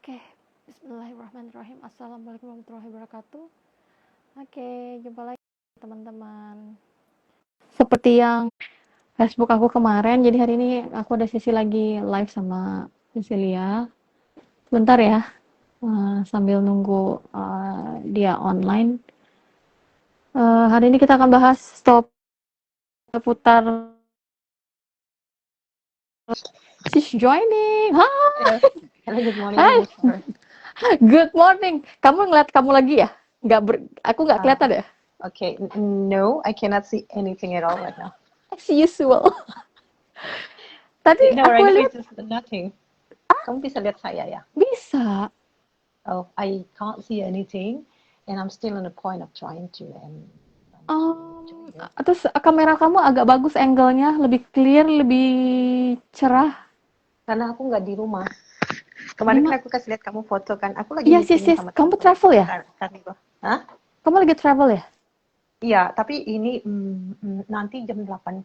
Oke, bismillahirrahmanirrahim. Assalamualaikum warahmatullahi wabarakatuh. Oke, jumpa lagi teman-teman. Seperti yang Facebook aku kemarin, jadi hari ini aku ada sesi lagi live sama Cecilia. Sebentar ya, sambil nunggu dia online. Hari ini kita akan bahas stop putar. She's joining. Hi. Hello, good morning, Hi. Jennifer. Good morning. Kamu ngeliat kamu lagi ya? Aku nggak kelihatan ya? Okay, no, I cannot see anything at all right now. As usual. Tadi No, aku right now lihat it's just nothing. Kamu bisa lihat saya ya? bisa. Oh, I can't see anything, and I'm still on the point of trying to join you. Terus kamera kamu agak bagus angle-nya, lebih clear, lebih cerah. Karena aku nggak di rumah. Di Kemarin kan aku kasih lihat kamu foto kan. Aku lagi Yes, yes, meeting yes. sama Kamu teman-teman travel ya? Karnigo. Hah? Kamu lagi travel ya? Iya, tapi ini nanti jam 8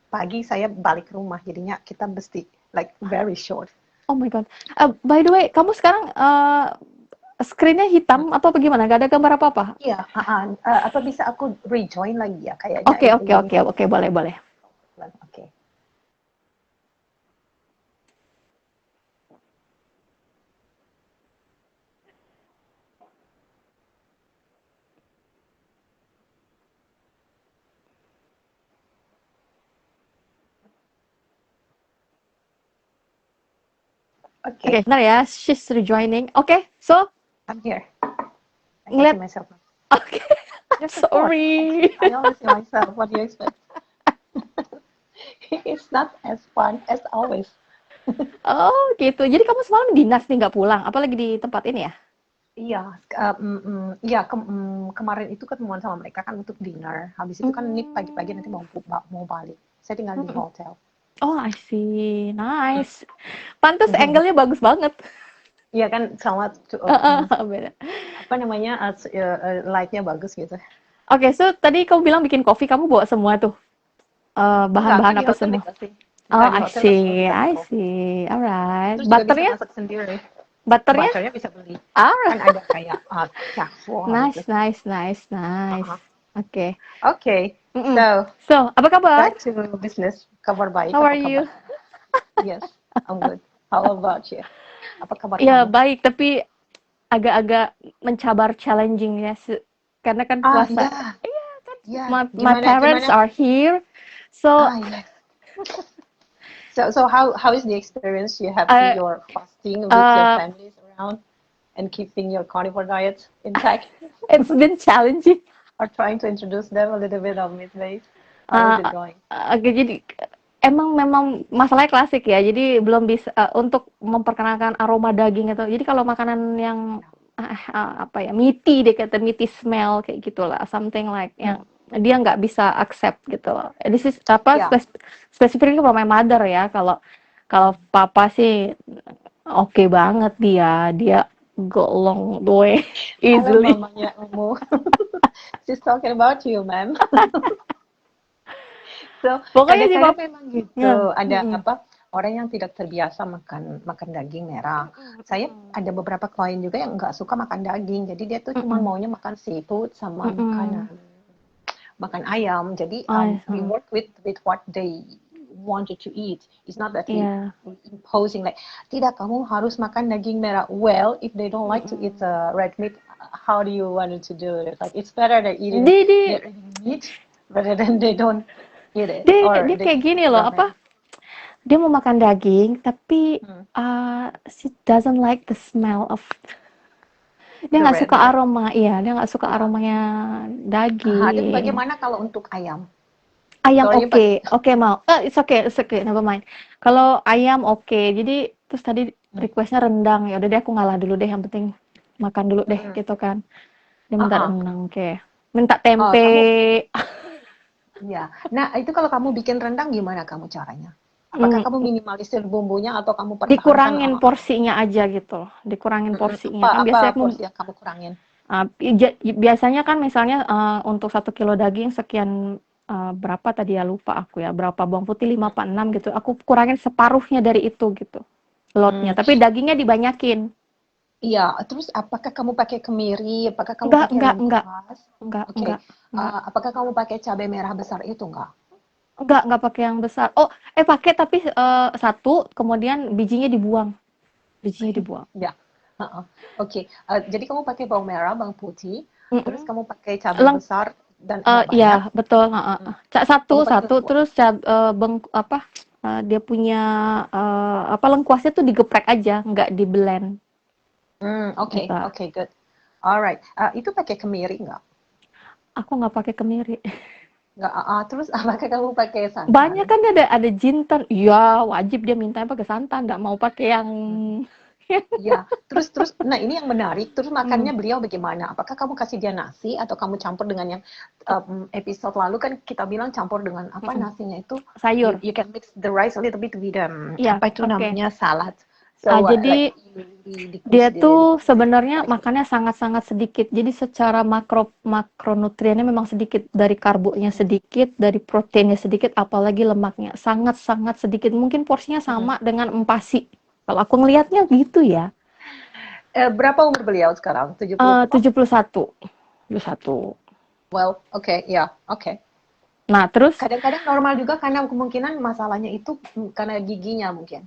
pagi saya balik ke rumah. Jadinya kita mesti like very short. Oh my god. By the way, kamu sekarang screen-nya hitam atau bagaimana? Gak ada gambar apa-apa? Iya, apa bisa aku rejoin lagi ya? Kayaknya Oke, oke, ini oke, oke, boleh, boleh. Oke. Oke, Oke, bentar ya. She's rejoining. Oke, so I'm here. I can see ngeliat. myself. Oke, I'm Just of course. sorry. I always see myself. What do you expect? It's not as fun as always. Oh, gitu. Jadi kamu semalam dinas nih, nggak pulang? Apalagi di tempat ini ya? Iya, iya kemarin itu ketemuan sama mereka kan untuk dinner. Habis itu kan ini pagi-pagi nanti mau balik. Saya tinggal di Mm-mm. hotel. Oh, I see. Nice. Pantes angle-nya bagus banget. Iya kan sama Beda. apa namanya light-nya bagus gitu. Oke, so tadi kamu bilang bikin kopi, kamu bawa semua tuh Enggak bahan-bahan di apa hotel semua? dikasih. Oh, Enggak di I hotel kan semua see, dikasih I kopi. see. Alright. Terus juga bisa Butternya? masak sendiri. Butternya? Butternya bisa beli. Kan Ah, ada kayak cakwa gitu. nice, nice, nice, nice. Uh-huh. Oke. Okay, Mm-mm. so So, apa kabar? back to business. Kabar baik, How are apa you? kabar? Yes, I'm good. How about you? Apa kabar Ya, kamu? baik, tapi agak-agak mencabar challenging ya, karena kan puasa. Ya, Iya kan, ya. my Gimana, parents gimana? are here, so Yes. So how is the experience you have uh, your fasting with your uh, families around and keeping your carnivore diet intact? it's been challenging. Or trying to introduce them a little bit of meat-based? How is Uh, it going? jadi memang masalahnya klasik ya. Jadi belum bisa untuk memperkenalkan aroma daging itu. Jadi kalau makanan yang apa ya, meaty, dia kata meaty smell kayak gitulah, something like Hmm. yang dia nggak bisa accept gitu loh. This is apa Yeah. spesifiknya for my mother ya. Kalau kalau papa sih oke banget dia go along the way Halo easily. mamanya Umu. She's talking about you, ma'am. So, Pokoknya sih kadang-kadang pap. memang gitu. Ya. Ada Mm-mm. apa? Orang yang tidak terbiasa makan daging merah. Saya ada beberapa klien juga yang nggak suka makan daging. Jadi dia tuh cuma Mm-mm. maunya makan seafood sama Mm-mm. makan ayam. Jadi we Oh, work with what they wanted to eat. It's not that iya. we imposing like tidak kamu harus makan daging merah. Well, if they don't like to eat Mm-mm. red meat, how do you want to do it? Like it's better Dia dia they're eating meat rather than they don't eat it dia or dia they kayak just gini eat loh, ramen. apa, dia mau makan daging tapi, Hmm. she doesn't like the smell of, dia The nggak red suka meat. aroma, iya, dia nggak suka Yeah. aromanya Dan daging. bagaimana kalau untuk ayam? Ayam Soalnya oke, oke mau, it's okay, never mind. Kalau ayam oke, jadi terus tadi Hmm. request-nya rendang, ya udah deh aku ngalah dulu deh, yang penting makan dulu deh Hmm. gitu kan. Dia minta Uh-uh. rendang, oke. Minta Oh, tempe. kamu ya. Nah, itu kalau kamu bikin rendang gimana kamu caranya? Apakah mm, kamu minimalisir bumbunya atau kamu pertahankan Dikurangin porsinya aja gitu loh, dikurangin porsinya. apa Kan apa biasanya aku, porsi yang kamu kurangin? biasanya kan misalnya, untuk 1 kilo daging sekian, berapa tadi ya lupa aku ya, berapa bawang putih 5 apa 6 gitu, aku kurangin separuhnya dari itu gitu. lotnya. Hmm. Tapi dagingnya dibanyakin. Iya, terus apakah kamu pakai kemiri? Apakah kamu pakai Enggak, lengkuas? Oke. enggak. Apakah kamu pakai cabai merah besar itu enggak? Enggak pakai yang besar. Oh, pakai tapi satu, kemudian bijinya dibuang. Bijinya dibuang. Ya. Heeh. Oke. Jadi kamu pakai bawang merah, bawang putih, terus Mm-mm. kamu pakai cabai Leng besar dan enggak banyak. iya betul, Hmm. Satu Kamu pakai satu lengkuas. terus dia punya lengkuasnya tuh digeprek aja, nggak di-blend Oke, gitu. oke, good. Alright. Itu pakai kemiri enggak? Aku nggak pakai kemiri. Enggak. Terus apakah kamu pakai santan? Banyak kan ada jinten. Iya, wajib dia mintanya pakai santan, nggak mau pakai yang Iya, terus terus nah ini yang menarik, terus hmm, makannya beliau bagaimana? Apakah kamu kasih dia nasi atau kamu campur dengan yang episode lalu kan kita bilang campur dengan apa mm-mm. nasinya itu Sayur. you can mix the rice a little bit with Iya, apa itu oke. namanya salad. So like Jadi you dia decrease tuh the sebenarnya rice. makannya sangat-sangat sedikit. Jadi secara makronutriennya memang sedikit, dari karbonya Mm, sedikit, dari proteinnya sedikit, apalagi lemaknya sangat-sangat sedikit. Mungkin porsinya mm. sama dengan empasi. Kalau aku ngelihatnya gitu ya. Berapa umur beliau sekarang? 70 berapa? 71. 71. Well, oke, ya, oke. Nah, terus Kadang-kadang normal juga karena kemungkinan masalahnya itu karena giginya mungkin.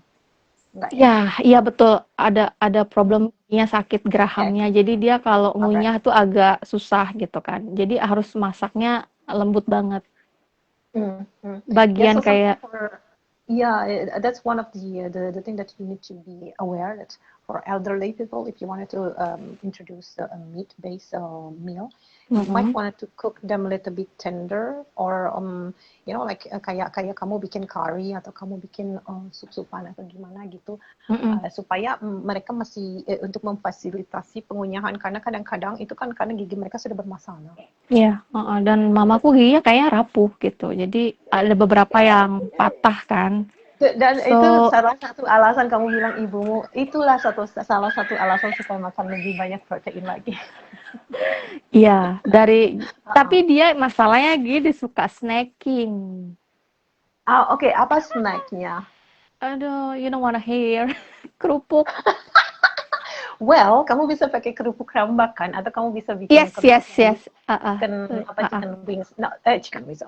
Enggak ya? ya, iya betul, ada problemnya, sakit Oke, gerahamnya. Jadi dia kalau alright. ngunyah tuh agak susah gitu kan. Jadi harus masaknya lembut banget. Mm, mm. Yeah, Bagian so kayak sometimes yeah, that's one of the thing that you need to be aware that for elderly people, if you wanted to introduce a meat-based meal, you might mm-mm, want to cook them a little bit tender or like kayak kayak kamu bikin curry atau kamu bikin sup-supan atau gimana gitu mm-mm. supaya mereka masih untuk memfasilitasi pengunyahan karena kadang-kadang itu kan karena gigi mereka sudah bermasalah. Iya, heeh, dan mamaku giginya kayaknya rapuh gitu. Jadi ada beberapa yang patah kan. Dan itu So, salah satu alasan kamu bilang ibumu, itulah salah satu alasan supaya makan lebih banyak protein lagi. iya, tapi Uh-uh. dia masalahnya gini suka snacking. Oke, apa snacknya? Aduh, you don't wanna hear. Kerupuk. Well, kamu bisa pakai kerupuk rambak kan, atau kamu bisa bikin Yes, kerupuk yes, yang yes. chicken wings, no, chicken wings,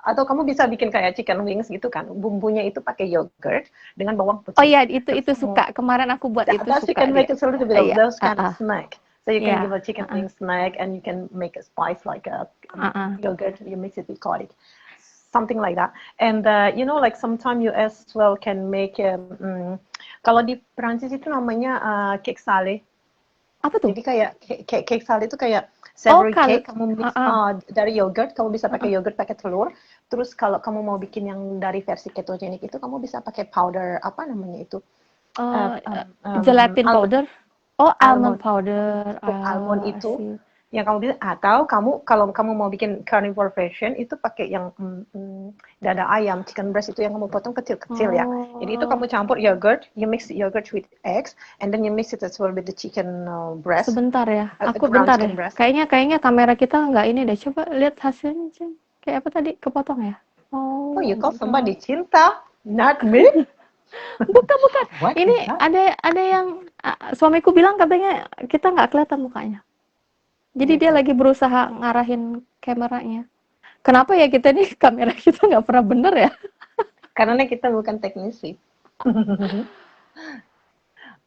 atau kamu bisa bikin kayak chicken wings gitu kan, bumbunya itu pakai yogurt dengan bawang Oh putih. iya, Terus itu kamu suka. Kemarin aku buat itu that you suka can dia. make it a little bit of Iya, those kind of snack. So you can give iya, a chicken wing snack and you can make a spice like a yogurt, you mix it with garlic, something like that. And like sometimes you as well can make kalau di Prancis itu namanya cake salé. Apa tuh? Jadi kayak cake salé itu kayak Oh, savory cake, kamu mix dari yogurt, kamu bisa pakai uh-uh. yogurt pakai telur. Terus kalau kamu mau bikin yang dari versi ketogenik itu, kamu bisa pakai powder apa namanya itu? Uh, Uh, um, uh, um, gelatin almond, powder. Oh, almond almond, powder. scoop almond I itu see. yang kamu bisa, atau kamu kalau kamu mau bikin carnivore version itu pakai yang dada ayam, chicken breast itu yang kamu potong kecil-kecil ya. Jadi itu Oh, kamu campur yogurt, you mix yogurt with eggs, and then you mix it as well with the chicken breast, sebentar ya. ground Bentar deh. chicken breast. Kayaknya kamera kita nggak ini deh. Coba lihat hasilnya, Ceng. Kayak apa tadi? Kepotong ya? Oh, Oh you my call god. somebody cinta, not me. Bukan. What is Ini that? ada yang suamiku bilang katanya kita nggak kelihatan mukanya. Jadi dia Mhm. lagi berusaha ngarahin kameranya. Kenapa ya kita nih kamera kita nggak pernah bener ya? Karena kita bukan teknisi.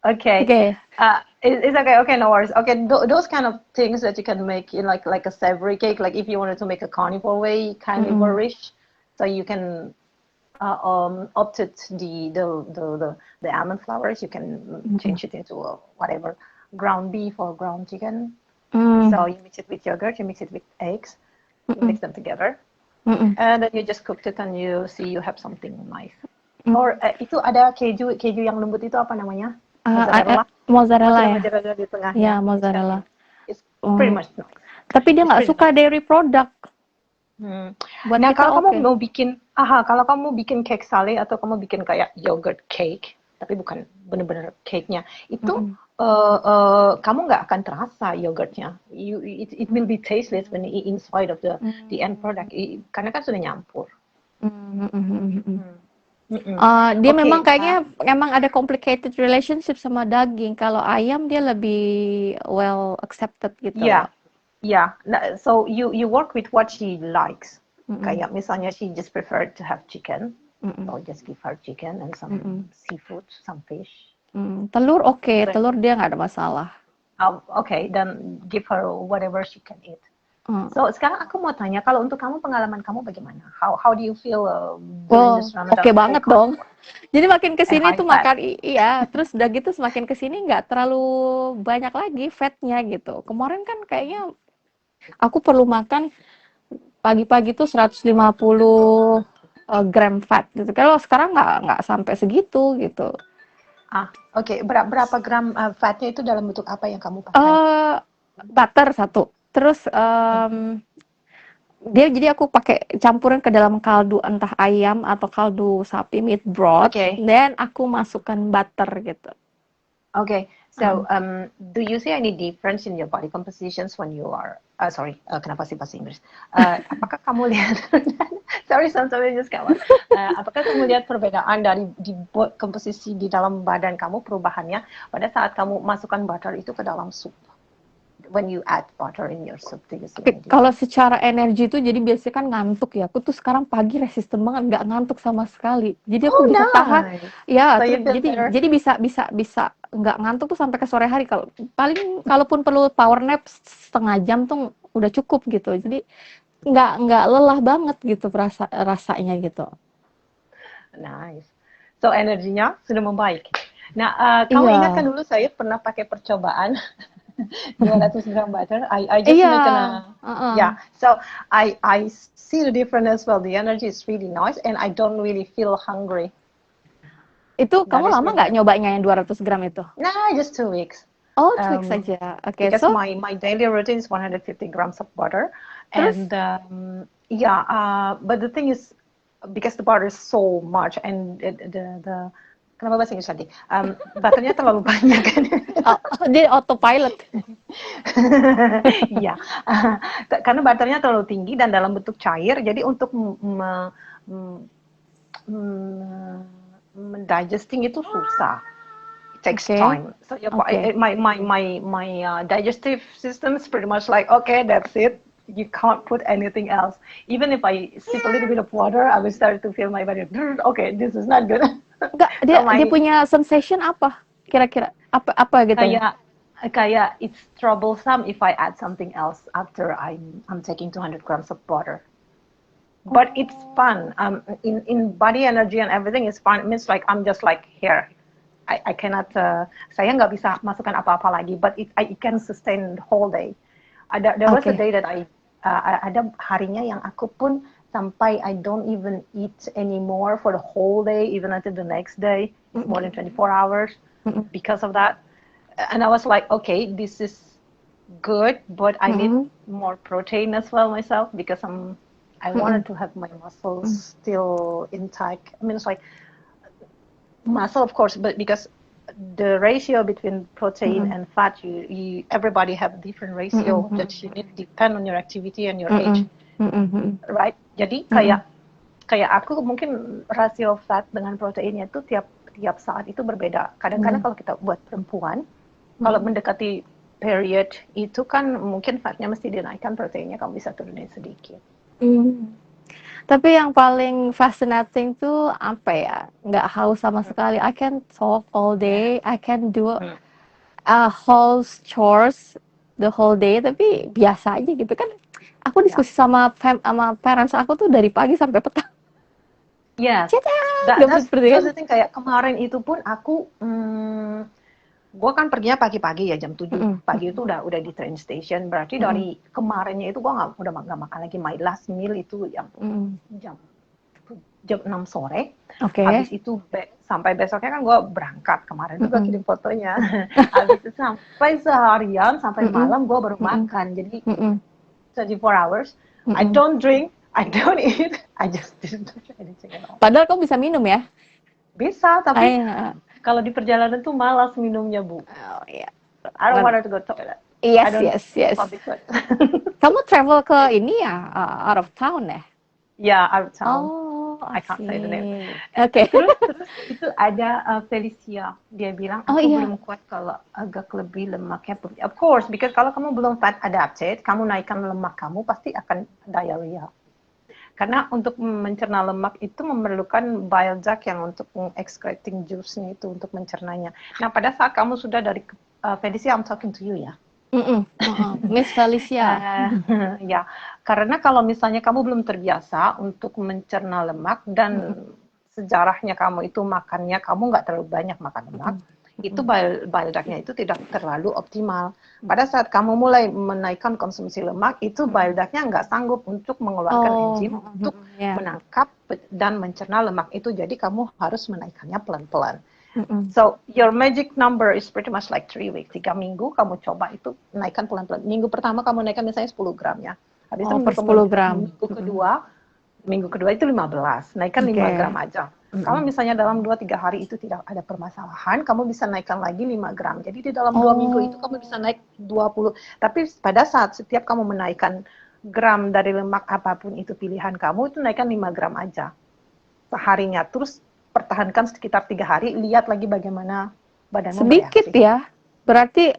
Okay. Oke. It's okay. Okay, no worries. Okay, those kind of things that you can make in like a savory cake. Like if you wanted to make a carnivore way, Mm-mm. carnivore-ish, so you can opted the almond flours. You can Mm-mm. change it into whatever ground beef or ground chicken. Mm. So you mix it with yogurt. You mix it with eggs. You Mm-mm. mix them together, Mm-mm. and then you just cooked it, and you see you have something nice. Or Mm. itu ada keju yang lembut itu apa namanya? Mozzarella. Kamu Mozzarella sudah ya? mozzarella di Ya, tengahnya. mozzarella. It's pretty Oh. much nice. Tapi dia It's nggak pretty suka nice. dairy product. Buat Nah, kita oke. kalau kamu bikin cake salé atau kamu bikin kayak yogurt cake, tapi bukan bener-bener cake-nya, itu Mm-mm. kamu nggak akan terasa yogurtnya. It will be tasteless when inside of the end product, karena kan sudah nyampur. Mm-mm. Hmm. Dia Oke, memang kayaknya emang ada complicated relationship sama daging. Kalau ayam dia lebih well accepted gitu yeah, loh. yeah. So you work with what she likes. Mm-mm, Kayak misalnya she just preferred to have chicken, mm-mm, so just give her chicken and mm-mm, some seafood, some fish. Telur oke, But telur dia nggak ada masalah. okay, then give her whatever she can eat. Uh, So sekarang aku mau tanya, kalau untuk kamu pengalaman kamu bagaimana? How do you feel during oh, this oke Ramadan full banget dong. carnivore Jadi makin ke and sini high tuh fat? makan iya, terus udah gitu semakin ke sini nggak terlalu banyak lagi fatnya gitu. Kemarin kan kayaknya aku perlu makan pagi-pagi tuh 150 gram fat gitu. Kalau sekarang nggak sampai segitu gitu. Oke. Berapa gram fatnya itu dalam bentuk apa yang kamu pakai? Butter satu. Terus dia jadi aku pakai campuran ke dalam kaldu entah ayam atau kaldu sapi meat broth, Oke. dan aku masukkan butter gitu. Okay, Uh, so do you see any difference in your body compositions when you are sorry, kenapa sih bahasa Inggris? Apakah kamu lihat sorry, sometimes I just come on. Apakah kamu lihat perbedaan dari komposisi di dalam badan kamu, perubahannya pada saat kamu masukkan butter itu ke dalam sup? When you add butter in your soup, do you see any Kalau difference? secara energi tuh jadi biasanya kan ngantuk ya. Aku tuh sekarang pagi resisten banget, nggak ngantuk sama sekali. Jadi aku Oh, bisa tahan, nice. ya. So Terus you feel better? jadi bisa nggak ngantuk tuh sampai ke sore hari. Kalau paling kalaupun perlu power nap setengah jam tuh udah cukup gitu. Jadi nggak lelah banget gitu rasanya gitu. Nice. So energinya sudah membaik. Nah, kamu ingat kan Iya, dulu saya pernah pakai percobaan 200 gram butter. I just iya, make heeh. yeah. So I see the difference as well. The energy is really nice, and I don't really feel hungry. Itu kamu That is lama really nggak good. nyobanya yang 200 gram itu? Nah, just 2 weeks. Oh, tweak Um, saja. Oke, because so my daily routine is 150 grams of butter, terus and yeah. But the thing is, because the butter is so much, and the kenapa bahasa Inggris tadi? Butternya terlalu banyak kan? oh, dia autopilot. Iya, karena butternya terlalu tinggi dan dalam bentuk cair, jadi untuk mendigesting itu susah. It takes Oke, time. So your oke. my digestive system is pretty much like, okay, that's it. You can't put anything else. Even if I sip a little bit of water, I will start to feel my body. Okay, this is not good. Enggak, So dia my punya sensation apa? Kira-kira apa gitu ya? kayak kayak it's troublesome if I add something else after I'm taking 200 grams of butter. But it's Oh, fun. In body energy and everything is fun. It means like I'm just like here. I cannot. Saya nggak bisa masukkan apa-apa lagi. But it can sustain the whole day. There was a oke. day that ada harinya yang aku pun sampai I don't even eat anymore for the whole day, even until the next day. It's more than Mm-mm, 24 hours mm-mm, because of that. And I was like, okay, this is good, but I need mm-mm, more protein as well myself because I mm-mm, wanted to have my muscles mm, still intact. I mean, it's like muscle, of course, but because the ratio between protein mm-mm, and fat, you everybody have different mm-mm, ratio mm-mm, that you need depend on your activity and your age, mm-mm, mm-mm, right? Jadi mm-mm, kayak aku mungkin rasio fat dengan proteinnya itu tiap tiap saat itu berbeda. Kadang-kadang mm-mm, kalau kita buat perempuan, kalau mm-mm. mendekati period itu kan mungkin fatnya mesti dinaikkan, proteinnya kamu bisa turunin sedikit. Hmm. Tapi yang paling fascinating tuh apa ya? Nggak haus sama sekali. I can talk all Yeah. day. I can do whole chores the whole day. Tapi biasa aja gitu kan. Aku Ya. diskusi sama parents aku tuh dari pagi sampai petang. Yes. Cetak, gak seperti kan? That's the thing, kayak kemarin itu pun aku gue kan perginya pagi-pagi ya jam 7 Mm-mm, pagi itu udah di train station, berarti mm-mm, dari kemarinnya itu gue udah nggak makan lagi. My last meal itu yang mm-mm. jam jam 6 sore. Oke. Habis itu sampai besoknya kan gue berangkat. Kemarin juga Mm-mm, kirim fotonya. Habis itu sampai seharian, sampai mm-mm, malam gue baru mm-mm, makan. Jadi mm-mm, 24 hours. I mm-mm. don't drink, I don't eat, I just didn't do anything at all. Padahal kamu bisa minum ya? Bisa, tapi Ay, kalau di perjalanan tuh malas minumnya, Bu. oh, iya. I don't want to go to toilet. I Yes, don't yes, use yes. public toilet. Kamu travel ke ini ya, out of town ya? Yeah, out of town. Oh. I can't say the name. Oke. Terus itu ada Felicia. Dia bilang, Oh aku iya. belum kuat kalau agak lebih lemaknya. Of course, because kalau kamu belum fat adapted, kamu naikkan lemak kamu pasti akan diarrhea. Karena untuk mencerna lemak itu memerlukan bile duct yang untuk excreting juice-nya itu untuk mencernanya. Nah, pada saat kamu sudah dari Felicia, I'm talking to you ya. Miss Felicia. Ya, karena kalau misalnya kamu belum terbiasa untuk mencerna lemak dan sejarahnya kamu itu makannya kamu nggak terlalu banyak makan lemak, itu bile duct-nya itu tidak terlalu optimal. Pada saat kamu mulai menaikkan konsumsi lemak, itu bile duct-nya nggak sanggup untuk mengeluarkan enzim untuk menangkap dan mencerna lemak itu. Jadi kamu harus menaikkannya pelan-pelan. So your magic number is pretty much like 3 weeks. 3 minggu kamu coba itu naikkan pelan-pelan. Minggu pertama kamu naikkan misalnya 10 gram ya. Habis itu per 10 gram. Minggu kedua itu 15. Naikkan 5 gram aja. Kalau misalnya dalam 2-3 hari itu tidak ada permasalahan, kamu bisa naikkan lagi 5 gram. Jadi di dalam 2 minggu itu kamu bisa naik 20. Tapi pada saat setiap kamu menaikkan gram dari lemak apapun itu pilihan kamu, itu naikkan 5 gram aja seharinya. Terus pertahankan sekitar 3 hari, lihat lagi bagaimana badanmu Sedikit bereaksi. ya, berarti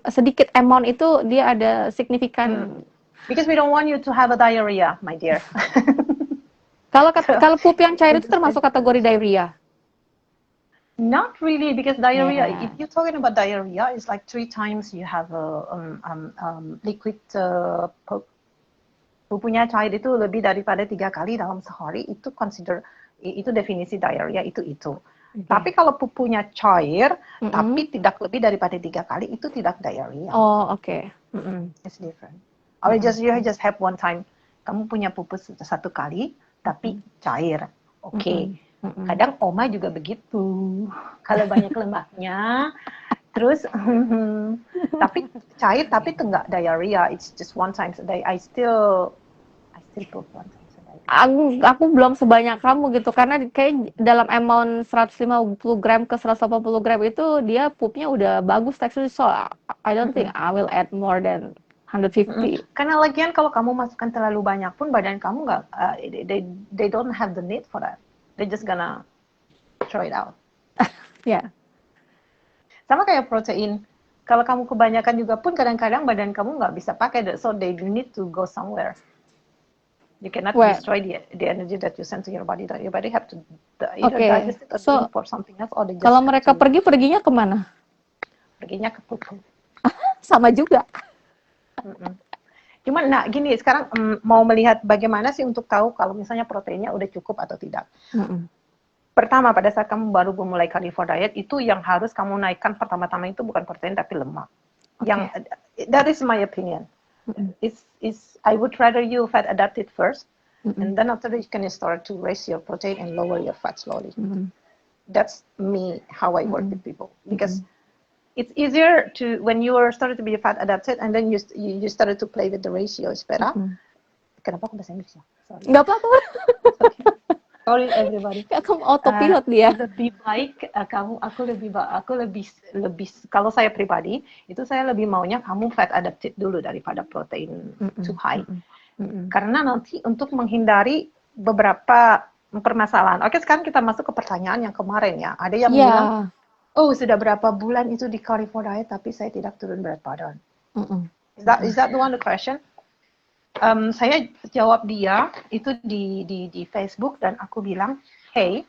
sedikit amount itu dia ada signifikan. Because we don't want you to have a diarrhea, my dear. Kalau pup yang cair itu termasuk kategori diarrhea? Not really, because diarrhea, if you're talking about diarrhea, it's like 3 times you have a liquid pupunya cair itu lebih daripada 3 kali dalam sehari, itu definisi diarrhea itu. Tapi kalau pupunya cair, tapi tidak lebih daripada 3 kali, itu tidak diarrhea. Oh, oke. It's different. Or you just have one time, kamu punya pupus 1 kali, tapi cair. Oke. Kadang oma juga begitu. Kalau banyak lemaknya, terus tapi cair tapi enggak diarrhea. It's just one time a day. I still poop one time a day. Aku belum sebanyak kamu gitu, karena kayak dalam amount 150 gram ke 180 gram itu dia pupnya udah bagus teksturnya, so I don't think I will add more than 150. Karena lagian kalau kamu masukkan terlalu banyak pun badan kamu nggak, they don't have the need for that. They just gonna throw it out. Ya. Sama kayak protein. Kalau kamu kebanyakan juga pun kadang-kadang badan kamu nggak bisa pakai, so they need to go somewhere. You cannot destroy the energy that you send to your body. That your body have to either digest it or do it for something else, or they just. Kalau mereka perginya kemana? Perginya ke pupu. Sama juga. Cuman, nah gini, sekarang mau melihat bagaimana sih untuk tahu kalau misalnya proteinnya udah cukup atau tidak. Pertama, pada saat kamu baru memulai carnivore diet, itu yang harus kamu naikkan pertama-tama itu bukan protein tapi lemak. Yang that is my opinion. I would rather you fat adapted first, and then after that you can start to raise your protein and lower your fat slowly. That's me, how I work with people, because it's easier to when you are started to be fat adapted and then you started to play with the ratio. Better. Kenapa aku bahasa Inggris ya? Sorry. Nggak apa-apa. Sorry everybody. Kamu autopilot dia. Lebih baik aku lebih kalau saya pribadi itu saya lebih maunya kamu fat adapted dulu daripada protein too high. Karena nanti untuk menghindari beberapa permasalahan. Oke, sekarang kita masuk ke pertanyaan yang kemarin ya. Ada yang bilang, oh sudah berapa bulan itu di carnivore diet tapi saya tidak turun berat badan. Is that the one the question? Saya jawab dia itu di Facebook dan aku bilang, hey,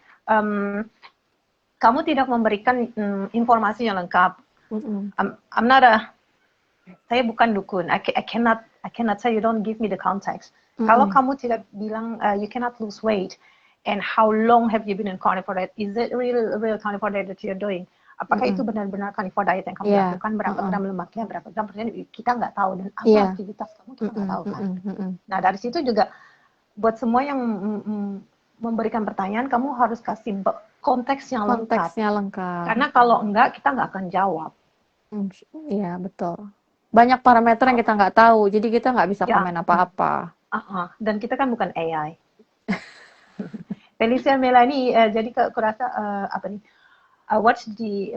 kamu tidak memberikan informasi yang lengkap. Saya bukan dukun. I cannot say you don't give me the context. Kalau kamu tidak bilang you cannot lose weight, and how long have you been in carnivore diet? Is it real carnivore diet that you're doing? Apakah itu benar-benar carnivore diet yang kamu lakukan? Berapa gram lemaknya, berapa gram proteinnya? Kita nggak tahu. Dan apa aktivitas kamu, kita nggak tahu kan? Nah, dari situ juga buat semua yang memberikan pertanyaan, kamu harus kasih konteksnya lengkap. Karena kalau enggak, kita nggak akan jawab. Iya, betul. Banyak parameter yang kita nggak tahu, jadi kita nggak bisa komen apa-apa. Dan kita kan bukan AI. Felicia Melanie, jadi aku rasa apa nih? What's the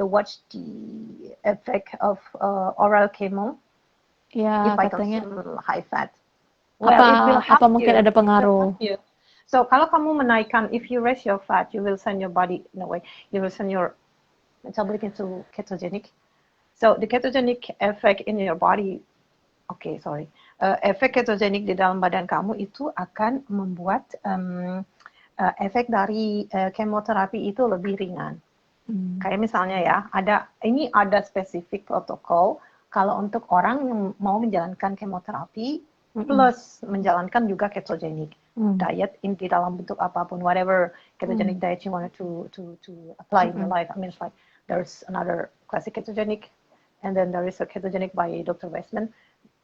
effect of oral chemo? Ya, if I katanya consume high fat. Well, apa mungkin ada pengaruh? So kalau kamu menaikkan, if you raise your fat, you will send your body in a way, you will send your metabolic into ketogenic. So the ketogenic effect in your body, efek ketogenik di dalam badan kamu itu akan membuat efek dari kemoterapi itu lebih ringan. Kayak misalnya ya, ada spesifik protokol kalau untuk orang yang mau menjalankan kemoterapi plus menjalankan juga ketogenik diet di dalam bentuk apapun, whatever ketogenic diet you wanted to apply in your life. I mean, it's like there's another classic ketogenic, and then there is a ketogenic by Dr. Weissman,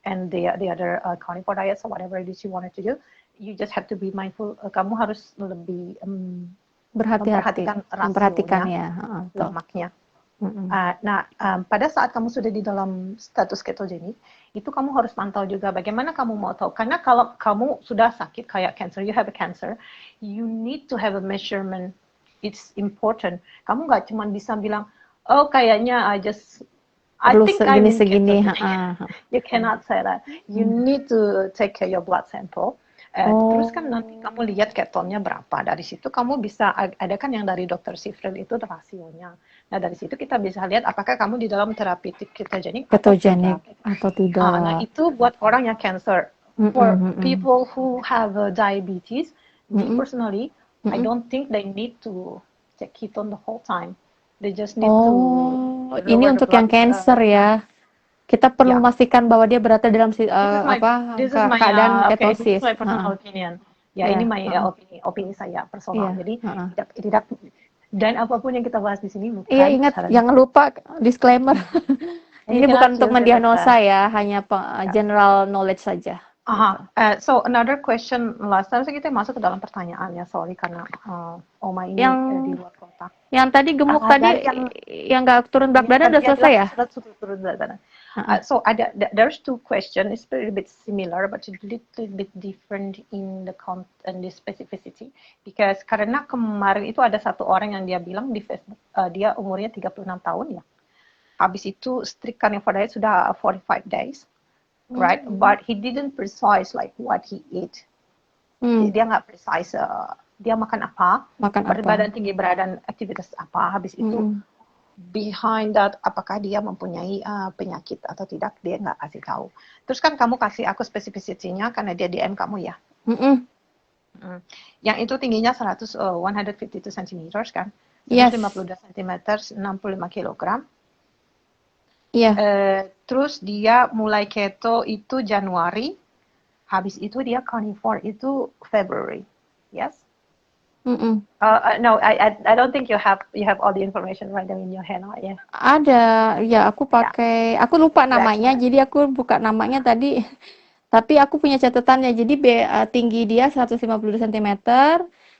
and the other carnivore diets or whatever it is you wanted to do. You just have to be mindful. Kamu harus lebih memperhatikan rasionya, lemaknya. Pada saat kamu sudah di dalam status ketogenik, itu kamu harus pantau juga bagaimana kamu mau tahu. Karena kalau kamu sudah sakit kayak cancer, you have a cancer, you need to have a measurement. It's important. Kamu nggak cuma bisa bilang, oh kayaknya I think I'm in ketogenic. You cannot say that. You need to take your blood sample. Terus kan nanti kamu lihat ketonnya berapa. Dari situ kamu bisa, ada kan yang dari Dr. Sifrin itu rasionya. Nah dari situ kita bisa lihat apakah kamu di dalam terapeutik ketogenik atau tidak. Nah itu buat orang yang cancer. For people who have diabetes, me personally, I don't think they need to check ketone the whole time. They just need to. Ini untuk yang cancer ya. Kita perlu memastikan bahwa dia berada dalam keadaan ketosis. This is my personal opinion. Ini opini saya personal. Jadi tidak dan apapun yang kita bahas di sini bukan. Iya, ingat jangan lupa disclaimer. Ini bukan untuk mendiagnosa ya, hanya general knowledge saja. So another question last time kita masuk ke dalam pertanyaan ya, sorry karena Oma ini di luar kota. Yang tadi gemuk tadi yang nggak turun berat badan udah selesai ya? Sudah turun berat badan. So there's two questions. It's a little bit similar, but a little bit different in the content, the specificity. Because karena kemarin itu ada satu orang yang dia bilang di Facebook, dia umurnya 36 tahun ya. Habis itu strict carnivore diet sudah 45 days. Right, but he didn't precise like what he ate. Dia nggak precise dia makan apa, berat badan tinggi badan, aktivitas apa. Habis itu behind that apakah dia mempunyai penyakit atau tidak, dia nggak kasih tahu. Terus kan kamu kasih aku spesifisitinya karena dia DM kamu ya. Yang itu tingginya 152 cm kan, 152 cm, 65 kg. Iya. Terus dia mulai keto itu Januari, habis itu dia carnivore itu February, yes? No, I don't think you have all the information right in your hand, right? Ada, ya aku pakai, aku lupa namanya, jadi aku buka namanya tadi, tapi aku punya catatannya. Jadi tinggi dia 152 cm,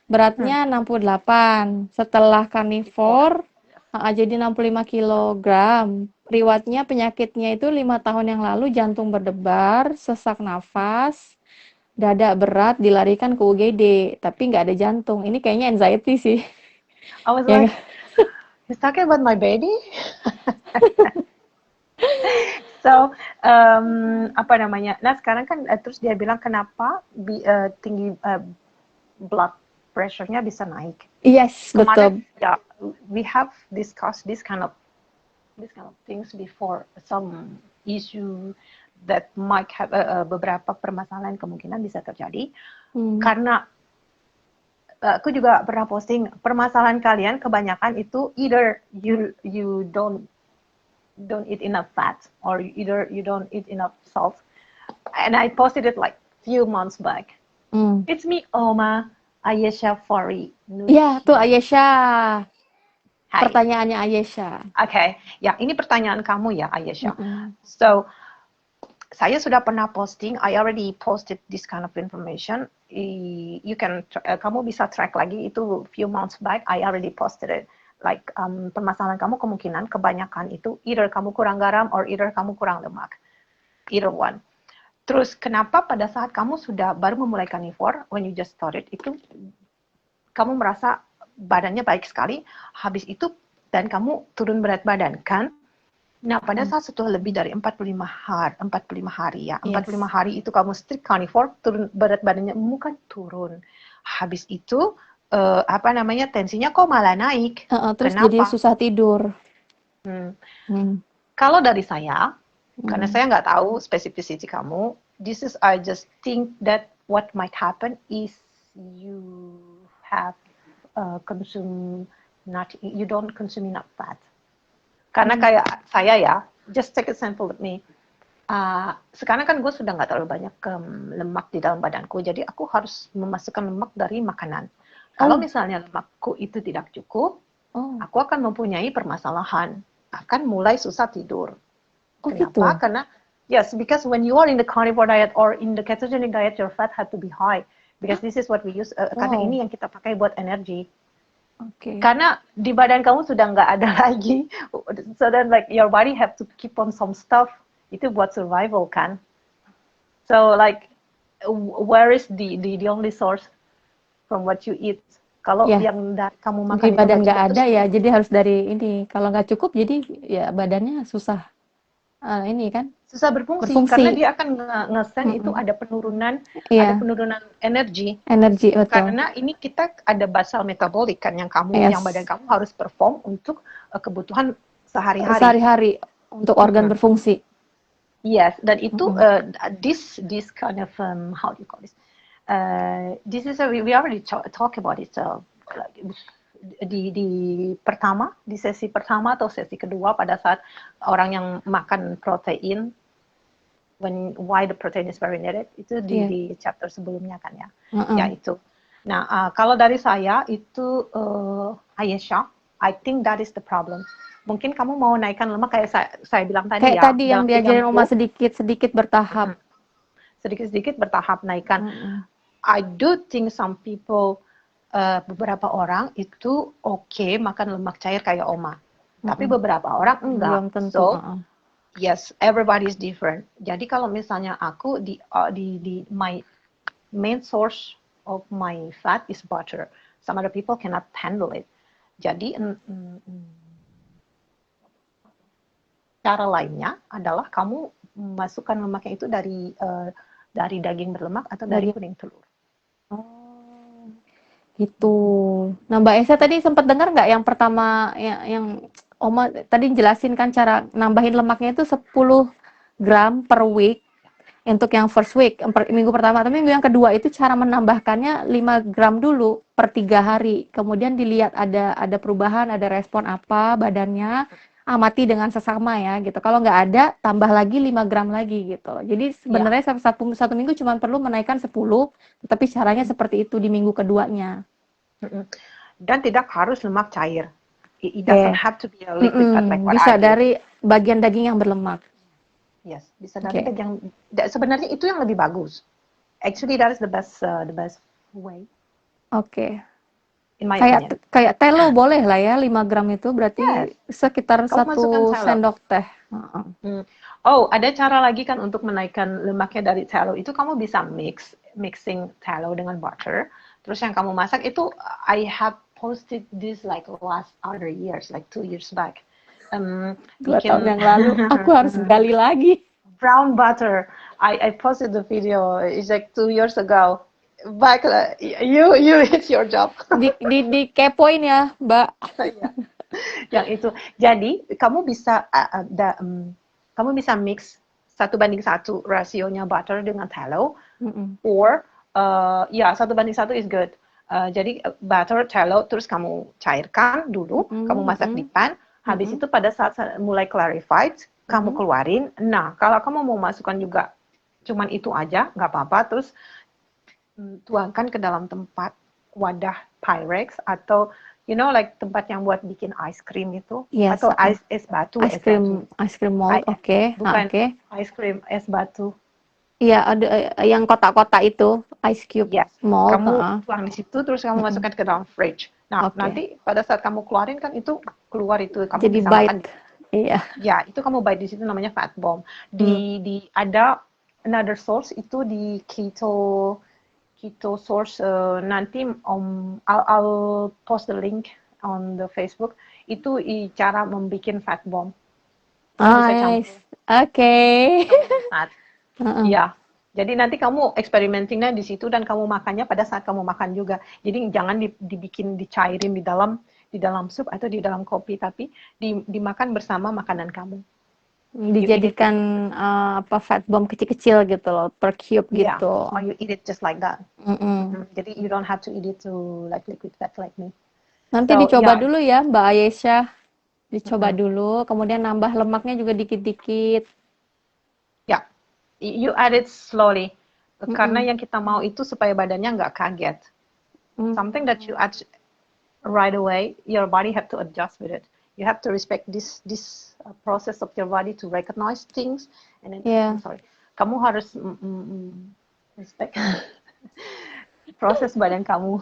beratnya 68. Setelah carnivore, jadi 65 kg. Riwayatnya penyakitnya itu 5 tahun yang lalu jantung berdebar, sesak nafas, dada berat, dilarikan ke UGD, tapi nggak ada jantung. Ini kayaknya anxiety sih. I was like, he's talking about my baby. So, apa namanya? Nah sekarang kan terus dia bilang kenapa tinggi blood pressure-nya bisa naik. Yes, kemarin, betul. Ya, we have discussed this kind of things before, some issue that might have beberapa permasalahan kemungkinan bisa terjadi karena aku juga pernah posting permasalahan kalian kebanyakan itu either you don't eat enough fat or either you don't eat enough salt, and I posted it like few months back. It's me, Oma Ayesha Fari. Ya, tuh Ayesha. Hai. Pertanyaannya Ayesha. Okay, ya ini pertanyaan kamu ya Ayesha. So saya sudah pernah posting. I already posted this kind of information. You can kamu bisa track lagi itu few months back. I already posted it. Like permasalahan kamu kemungkinan kebanyakan itu either kamu kurang garam or either kamu kurang lemak. Either one. Terus kenapa pada saat kamu sudah baru memulai carnivore, when you just started itu kamu merasa badannya baik sekali, habis itu dan kamu turun berat badan kan? Nah pada saat setelah lebih dari 45 hari ya, 45 hari itu kamu strict carnivore, turun berat badannya bukan turun, Habis itu apa namanya, tensinya kok malah naik. Terus jadi Kenapa? susah tidur. Hmm. Hmm. Kalau dari saya, karena Hmm. saya nggak tahu spesifisiti kamu, this is I just think that what might happen is you have consume not you don't consume enough fat. Karena kayak saya ya, just take a example with me. Sekarang kan gue sudah nggak terlalu banyak lemak di dalam badanku, jadi aku harus memasukkan lemak dari makanan. Kalau misalnya lemakku itu tidak cukup, aku akan mempunyai permasalahan, akan mulai susah tidur. Kenapa? Gitu. Karena yes, because when you are in the carnivore diet or in the ketogenic diet, your fat had to be high, because this is what we use. Karena ini yang kita pakai buat energi. Karena di badan kamu sudah nggak ada lagi, so then like your body have to keep on some stuff. Itu buat survival kan. So like where is the only source from what you eat? Kalau yang kamu makan di itu badan nggak cukup, ada ya, jadi harus dari ini. Kalau nggak cukup, jadi ya badannya susah ini kan. Susah berfungsi karena dia akan nge-send itu ada penurunan energi. Betul. Karena ini kita ada basal metabolik kan yang yang badan kamu harus perform untuk kebutuhan sehari-hari untuk organ berfungsi. Yes, dan itu this kind of how do you call this? This is we already talk about it di sesi pertama atau sesi kedua pada saat orang yang makan protein, why the protein is very needed, itu di chapter sebelumnya kan ya. Ya itu. Nah, kalau dari saya itu Ayesha, I think that is the problem. Mungkin kamu mau naikkan lemak kayak saya bilang tadi kayak tadi yang diajarin Oma, sedikit bertahap. Sedikit bertahap naikkan. I do think some people, beberapa orang itu oke makan lemak cair kayak Oma. Tapi beberapa orang enggak. Belum tentu. So, yes, everybody is different. Jadi kalau misalnya aku di my main source of my fat is butter. Some other people cannot handle it. Jadi cara lainnya adalah kamu masukkan lemaknya itu dari daging berlemak atau dari kuning telur. Gitu. Nah, Mbak Esa tadi sempat dengar nggak yang pertama yang Oma tadi jelasin kan cara nambahin lemaknya itu 10 gram per week untuk yang first week, minggu pertama. Tapi minggu yang kedua itu cara menambahkannya 5 gram dulu per 3 hari. Kemudian dilihat ada perubahan, ada respon apa badannya, amati dengan sesama ya gitu. Kalau nggak ada, tambah lagi 5 gram lagi gitu. Jadi sebenarnya satu minggu cuma perlu menaikkan 10, tetapi caranya seperti itu di minggu keduanya. Dan tidak harus lemak cair. It doesn't have to be a liquid fat like what bisa I do. dari bagian daging yang berlemak. Yes, bisa dari yang sebenarnya itu yang lebih bagus. Actually, that is the best way. Kayak telo boleh lah ya, 5 gram itu berarti sekitar 1 sendok teh. Ada cara lagi kan untuk menaikkan lemaknya dari telo. Itu kamu bisa mixing telo dengan butter. Terus yang kamu masak itu, I have posted this like last other years, like 2 years back. 2 tahun yang lalu, aku harus gali lagi. Brown butter. I posted the video. It's like 2 years ago. Baik, you it's your job. Di kepoin ya, Mbak. Yang itu. Jadi kamu bisa mix 1:1 rasionya butter dengan tallow, or 1:1 is good. Jadi butter, tallow, terus kamu cairkan dulu, kamu masak di pan. Habis itu pada saat mulai clarified, kamu keluarin. Nah, kalau kamu mau masukkan juga cuman itu aja, nggak apa-apa. Terus tuangkan ke dalam tempat wadah Pyrex atau like tempat yang buat bikin ice cream itu, atau es batu. Ice cream mold, bukan ice cream, es batu. Iya, ada yang kotak-kotak itu, ice cube mold. Kamu tuang di situ, terus kamu masukkan ke dalam fridge. Nah, nanti pada saat kamu keluarin kan itu keluar itu, kamu jadi bisa bite. Makan. Iya. Ya, itu kamu bite di situ, namanya fat bomb. Ada another source itu di keto source, nanti I'll post the link on the Facebook. Itu cara membuat fat bomb. Nice. Oke. Ya. Jadi nanti kamu experimentingnya di situ dan kamu makannya pada saat kamu makan juga. Jadi jangan dibikin dicairin di dalam sup atau di dalam kopi, tapi dimakan bersama makanan kamu. You eat it Dijadikan fat bomb kecil-kecil gitu loh, per cube yeah, gitu. or you eat it just like that. Mm-mm. Jadi you don't have to eat it to like liquid fat like me. Nanti So dicoba yeah, dulu ya, Mbak Aisyah. Dicoba mm-mm. dulu, kemudian nambah lemaknya juga dikit-dikit. Yeah, you add it slowly. Karena Mm-mm. yang kita mau itu supaya badannya nggak kaget. Something that you Mm. add right away, your body have to adjust with it. You have to respect this process of your body to recognize things, and then I'm Ya, sorry, kamu harus respect proses badan kamu.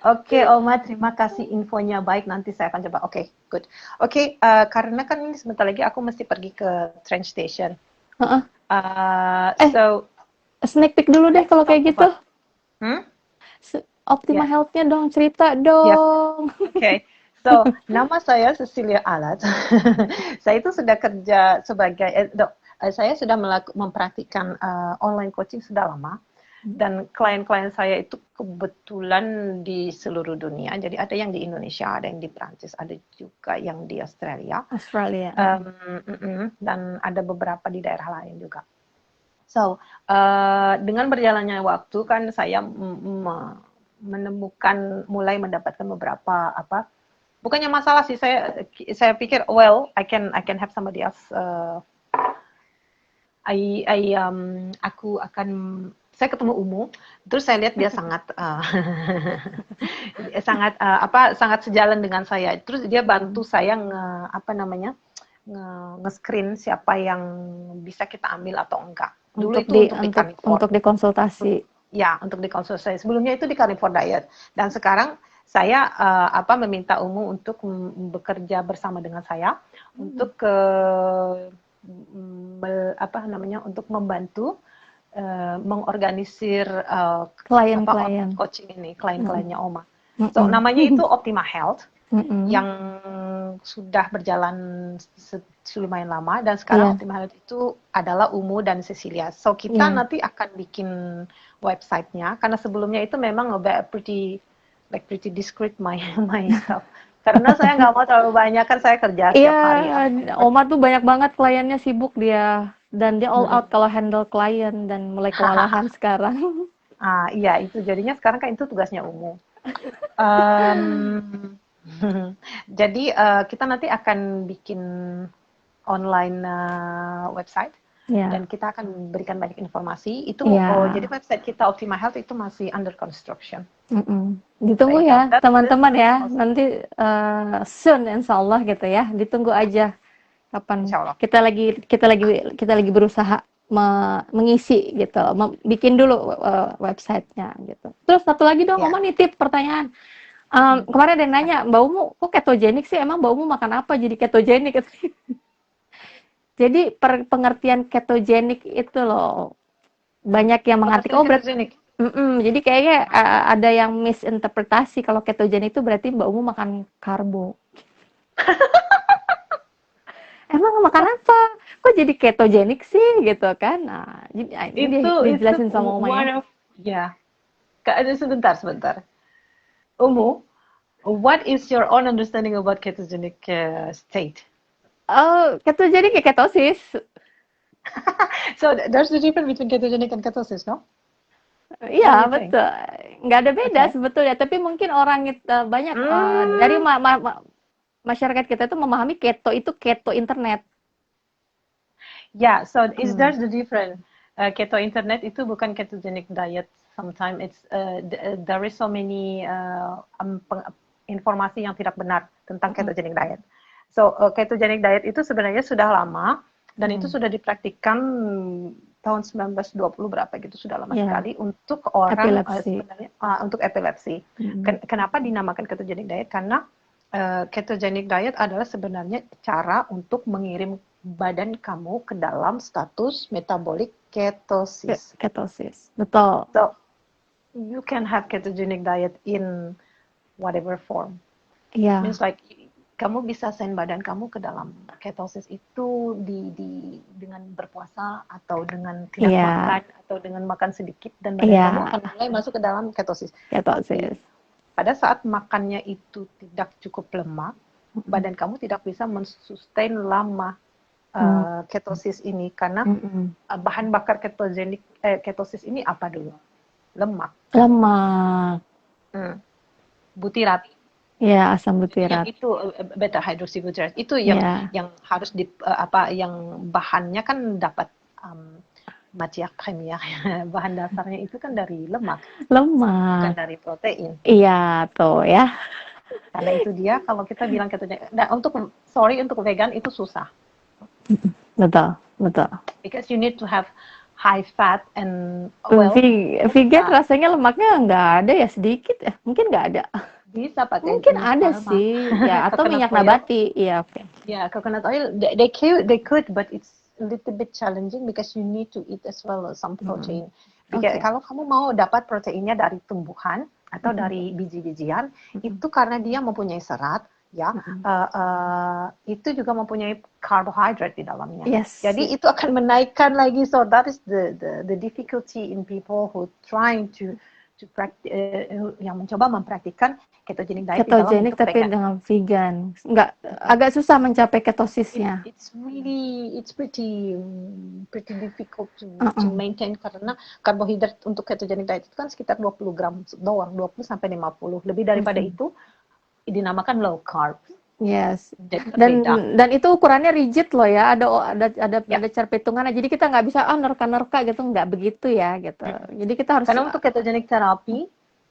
Oke, Oma, terima kasih infonya. Baik, nanti saya akan coba. Oke, good. Oke, karena kan ini sebentar lagi aku mesti pergi ke train station. heeh. So Sneak peek dulu deh let's kalau talk kayak gitu. about. Hmm? Optima Ya, Health-nya dong, cerita ya. dong. Oke. So, nama saya Cecilia Alat. Saya itu sudah kerja sebagai saya sudah mempraktikkan online coaching sudah lama. Dan klien-klien saya itu kebetulan di seluruh dunia. Jadi ada yang di Indonesia, ada yang di Prancis, ada juga yang di Australia. Australia. Dan ada beberapa di daerah lain juga. So, dengan berjalannya waktu kan saya mulai mendapatkan beberapa bukannya masalah sih, saya pikir well I can have somebody else. Saya ketemu Umu, terus saya lihat dia sangat sangat sejalan dengan saya. Terus dia bantu saya nge-screen siapa yang bisa kita ambil atau enggak. Dulu itu untuk di Carnivore. Untuk dikonsultasi. Ya, untuk di konsultasi. Sebelumnya itu di Carnivore Diet. Dan sekarang saya meminta Umu untuk bekerja bersama dengan saya untuk untuk membantu mengorganisir Klien-klien. coaching ini, klien-kliennya Oma. So, namanya itu Optima Health yang sudah berjalan lumayan lama, dan sekarang Optima Health itu adalah Umu dan Cecilia. So, kita nanti akan bikin website-nya, karena sebelumnya itu memang pretty discreet my stuff. Karena saya nggak mau terlalu banyak, kan saya kerja setiap hari. Oma tuh banyak banget kliennya, sibuk dia. Dan dia all out kalau handle klien dan mulai kewalahan sekarang. Iya, itu jadinya sekarang kan itu tugasnya Umu. Jadi kita nanti akan bikin online website. Dan kita akan berikan banyak informasi. Itu jadi website kita Optima Health itu masih under construction. Ditunggu ya teman-teman ya. Nanti soon insya Allah gitu ya. Ditunggu aja kapan. Kita lagi berusaha mengisi gitu, bikin dulu websitenya gitu. Terus satu lagi dong, Oma nitip pertanyaan. Kemarin ada yang nanya, Mbak Umu kok ketogenik sih? Emang Mbak Umu makan apa jadi ketogenik? Jadi pengertian ketogenik itu loh, banyak yang mengartik jadi kayaknya ada yang misinterpretasi kalau ketogenik itu berarti Mbak Umu makan karbo. Emang makan apa? Kok jadi ketogenik sih gitu kan? Nah, ini dijelasin sama Oma ya. Sebentar. Umu, what is your own understanding about ketogenic state? Ketogenic ya ketosis. So there's the difference between ketogenic and ketosis, no? Iya, betul. Nggak ada beda sebetulnya, tapi mungkin orang banyak dari masyarakat kita itu memahami keto itu keto internet. Yeah, so there's the difference. Keto internet itu bukan ketogenic diet. Sometimes there is so many informasi yang tidak benar tentang ketogenic diet. So ketogenic diet itu sebenarnya sudah lama dan itu sudah dipraktikkan tahun 1920 berapa gitu, sudah lama sekali untuk orang sebenarnya untuk epilepsi. Kenapa dinamakan ketogenic diet? Karena ketogenic diet adalah sebenarnya cara untuk mengirim badan kamu ke dalam status metabolic ketosis. Ketosis, betul. So you can have ketogenic diet in whatever form. Yeah. Means like kamu bisa send badan kamu ke dalam ketosis itu dengan berpuasa atau dengan tidak makan atau dengan makan sedikit dan badan kamu akan mulai masuk ke dalam ketosis. Tapi pada saat makannya itu tidak cukup lemak, badan kamu tidak bisa mensustain lama ketosis ini karena bahan bakar ketosis ini apa dulu? Lemak. Butirat. Ya, asam butirat. Itu beta hydroxybutyrate. Itu yang harus yang bahannya kan dapat matiak kimia. Bahan dasarnya itu kan dari lemak. Bukan dari protein. Iya, tuh ya. Karena itu dia kalau kita bilang ketogenik. Nah, untuk vegan itu susah. Betul. Because you need to have high fat and vegan rasanya lemaknya nggak ada ya, sedikit ya, mungkin nggak ada. Bisa pakai mungkin ada sih ya, atau minyak nabati ya. Coconut oil they could but it's a little bit challenging because you need to eat as well some protein. Kalau kamu mau dapat proteinnya dari tumbuhan atau dari biji-bijian, itu karena dia mempunyai serat ya, itu juga mempunyai carbohydrate di dalamnya. Jadi itu akan menaikkan lagi. So that is the difficulty in people who trying to yang mencoba mempraktikkan ketogenic diet ketogenic tapi vegan. Dengan vegan agak susah mencapai ketosisnya. It's pretty difficult to maintain karena karbohidrat untuk ketogenic diet itu kan sekitar 20 gram doang, 20 sampai 50. Lebih daripada itu dinamakan low carb. Yes. Dan itu ukurannya rigid loh ya, ada cara perhitungannya. Jadi kita nggak bisa nerka gitu, nggak begitu ya gitu. Jadi kita harus. Karena untuk ketogenic terapi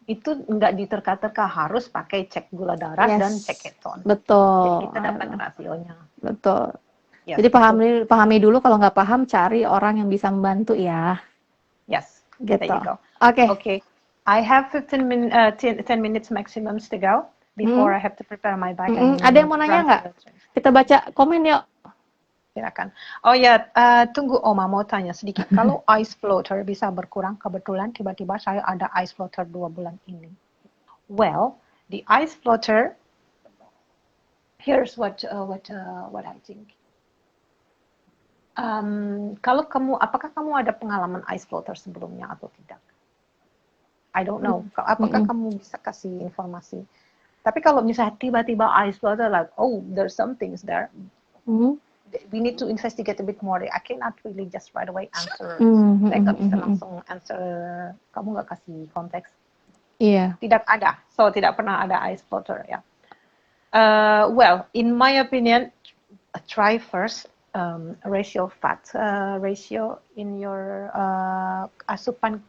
itu nggak diterka-terka, harus pakai cek gula darah dan cek keton. Betul. Jadi kita dapat rasionya. Betul. Jadi pahami dulu, kalau nggak paham cari orang yang bisa membantu ya. Yes. Gitu. There you go. Okay. I have 10 minutes maximum to go. Before I have to prepare my bag. Ada yang mau nanya nggak? Kita baca komen yuk. Silakan. Tunggu Oma mau tanya sedikit. Kalau ice floater bisa berkurang, kebetulan tiba-tiba saya ada ice floater 2 bulan ini. Well, the ice floater, here's what I think. Apakah kamu ada pengalaman ice floater sebelumnya atau tidak? I don't know. Apakah kamu bisa kasih informasi? Tapi kalau misalnya tiba-tiba ice floater, like, there's some things there. We need to investigate a bit more. I cannot really just right away answer. Saya nggak bisa langsung answer. Kamu nggak kasih konteks. Iya. Tidak ada. So, tidak pernah ada ice floater, ya. Well, in my opinion, try first ratio fat ratio in your asupan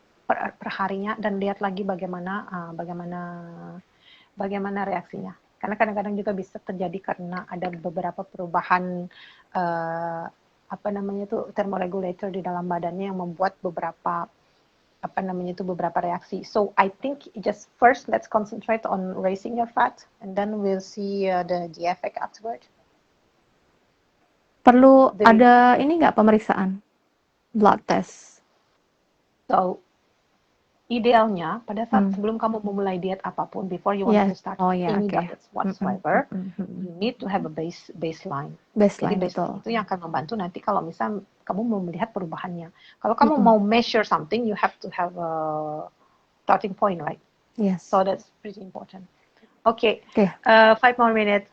perharinya, dan lihat lagi bagaimana reaksinya. Karena kadang-kadang juga bisa terjadi karena ada beberapa perubahan thermoregulator di dalam badannya yang membuat beberapa reaksi. So I think just first let's concentrate on raising your fat and then we'll see the effect afterward. Perlu ada ini nggak, pemeriksaan blood test? So idealnya pada saat sebelum kamu memulai diet apapun, before you want to start any diet whatsoever, you need to have a baseline. Jadi baseline itu yang akan membantu nanti kalau misal kamu mau melihat perubahannya. Kalau kamu mau measure something, you have to have a starting point, right? Yes. So that's pretty important. Okay. 5 more minutes.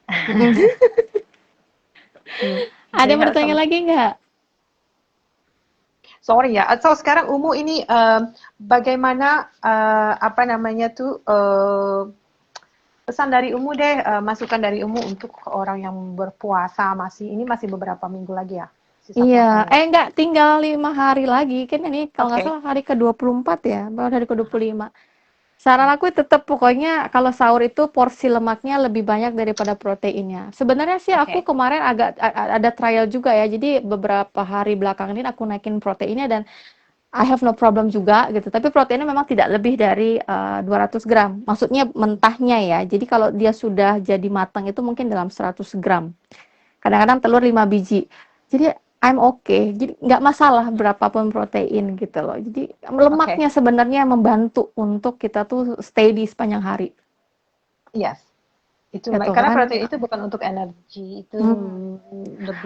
Ada yang bertanya lagi nggak? Sorry ya. So sekarang Umu ini bagaimana pesan dari Umu deh, masukan dari Umu untuk orang yang berpuasa masih beberapa minggu lagi ya? Iya, enggak, tinggal 5 hari lagi. Kan ini kalau nggak salah hari ke-24 ya, baru hari ke-25. Saran aku tetap pokoknya kalau sahur itu porsi lemaknya lebih banyak daripada proteinnya. Sebenarnya sih aku kemarin agak ada trial juga ya. Jadi beberapa hari belakangan ini aku naikin proteinnya dan I have no problem juga gitu. Tapi proteinnya memang tidak lebih dari 200 gram. Maksudnya mentahnya ya. Jadi kalau dia sudah jadi matang itu mungkin dalam 100 gram. Kadang-kadang telur 5 biji. Jadi I'm okay. Jadi nggak masalah berapapun protein gitu loh. Jadi lemaknya sebenarnya membantu untuk kita tuh stay di sepanjang hari. Yes. Itu gitu karena kan. protein itu bukan untuk energi, itu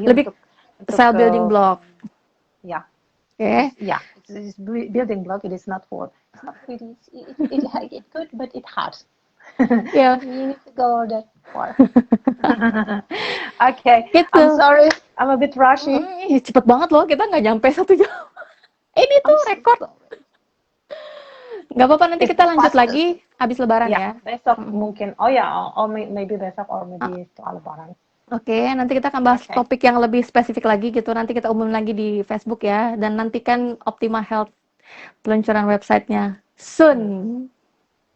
Lebih untuk cell building block. ya. Oke. Yeah, it's building block. It is not for. It's not really. It's good, but it hurts. Ya. You need to go that far. Okay, Gitu. I'm sorry. I'm a bit rushy. Cepet banget loh, kita nggak nyampe 1 jam. Ini tuh rekor. Nggak apa-apa, nanti It's kita lanjut fast. lagi habis lebaran ya. Besok mungkin. Oh ya, or maybe besok or maybe soal lebaran. Oke, nanti kita akan bahas topik yang lebih spesifik lagi gitu. Nanti kita umumin lagi di Facebook ya. Dan nantikan Optima Health peluncuran websitenya soon.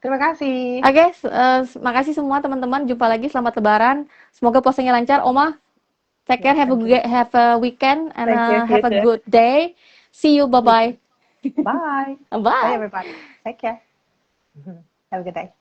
Terima kasih. Oke, makasih semua teman-teman. Jumpa lagi. Selamat lebaran. Semoga puasanya lancar. Oma, take care. Have a weekend and have a good day. See you. Bye-bye. Bye. Bye. Bye, everybody. Take care. Have a good day.